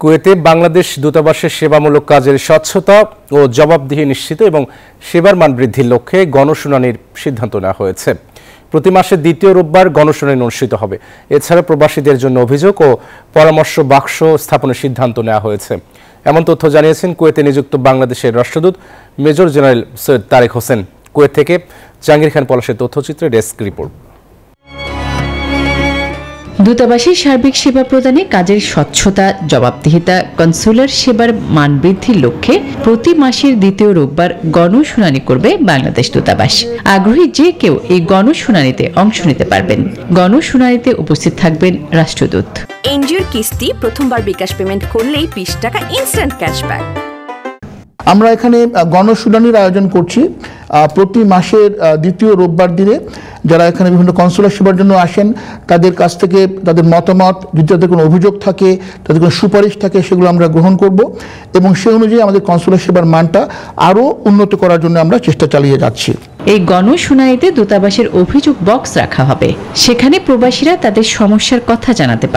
কুয়েতে বাংলাদেশ দূতাবাসের সেবামূলক কাজের স্বচ্ছতা ও জবাবদিহি নিশ্চিত এবং সেবার মান বৃদ্ধির লক্ষ্যে গণশুনানির সিদ্ধান্ত নেওয়া হয়েছে। প্রতি মাসের দ্বিতীয় রোববার গণশুনানি অনুষ্ঠিত হবে। এছাড়া প্রবাসীদের জন্য অভিযোগ ও পরামর্শ বাক্স স্থাপনের সিদ্ধান্ত নেওয়া হয়েছে। এমন তথ্য জানিয়েছেন কুয়েতে নিযুক্ত বাংলাদেশের রাষ্ট্রদূত major general Syed Tareq Hossain. Kuwait থেকে জাহাঙ্গীর খান পলাশের তথ্যচিত্রে ডেস্ক রিপোর্ট। দূতাবাসের সার্বিক সেবা প্রদানে কাজের স্বচ্ছতা, জবাবদিহিতা, কনসুলার সেবার মান বৃদ্ধির লক্ষ্যে প্রতি মাসের দ্বিতীয় রোববার গণশুনানি করবে বাংলাদেশ দূতাবাস। আগ্রহী যে কেউ এই গণশুনানিতে অংশ নিতে পারবেন। গণশুনানিতে উপস্থিত থাকবেন রাষ্ট্রদূত। এনজিওর কিস্তি প্রথমবার বিকাশ পেমেন্ট করলেই 20 টাকা ইনস্ট্যান্ট ক্যাশব্যাক। আমরা এখানে গণশুনানির আয়োজন করছি প্রতি মাসের দ্বিতীয় রোববার দিনে। যারা এখানে বিভিন্ন কনসুলার সেবার জন্য আসেন তাদের কাছ থেকে তাদের মতামত, যদি তাদের কোনো অভিযোগ থাকে, তাদের কোনো সুপারিশ থাকে, সেগুলো আমরা গ্রহণ করব এবং সে অনুযায়ী আমাদের কনসুলার সেবার মানটা আরও উন্নত করার জন্য আমরা চেষ্টা চালিয়ে যাচ্ছি। এই গণশুনানিতে দূতাবাসের অভিযোগ বক্স রাখা হবে। সেখানে প্রবাসীরা তাদের সমস্যার কথা জানাতে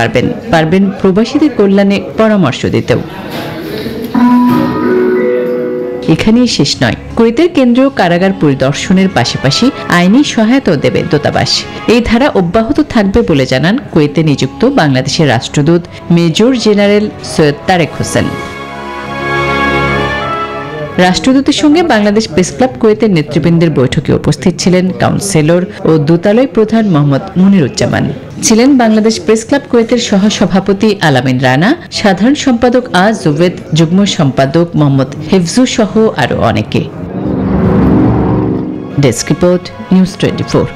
পারবেন প্রবাসীদের কল্যাণে পরামর্শ দিতেও। এখানেই শেষ নয়, কুয়েতের কেন্দ্রীয় কারাগার পরিদর্শনের পাশাপাশি আইনি সহায়তাও দেবে দূতাবাস। এই ধারা অব্যাহত থাকবে বলে জানান কুয়েতে নিযুক্ত বাংলাদেশের রাষ্ট্রদূত মেজর জেনারেল সৈয়দ তারেক হোসেন। রাষ্ট্রদূতের সঙ্গে বাংলাদেশ প্রেস ক্লাব কুয়েতের নেতৃবৃন্দের বৈঠকে উপস্থিত ছিলেন কাউন্সিলর ও দূতালয় প্রধান মোহাম্মদ মুনিরুজ্জামান, ছিলেন বাংলাদেশ প্রেস ক্লাব কুয়েতের সহসভাপতি আলামিন রানা, সাধারণ সম্পাদক জুবেদ, যুগ্ম সম্পাদক মোহাম্মদ হেফজু সহ আরও অনেকে। Desk report, news 24।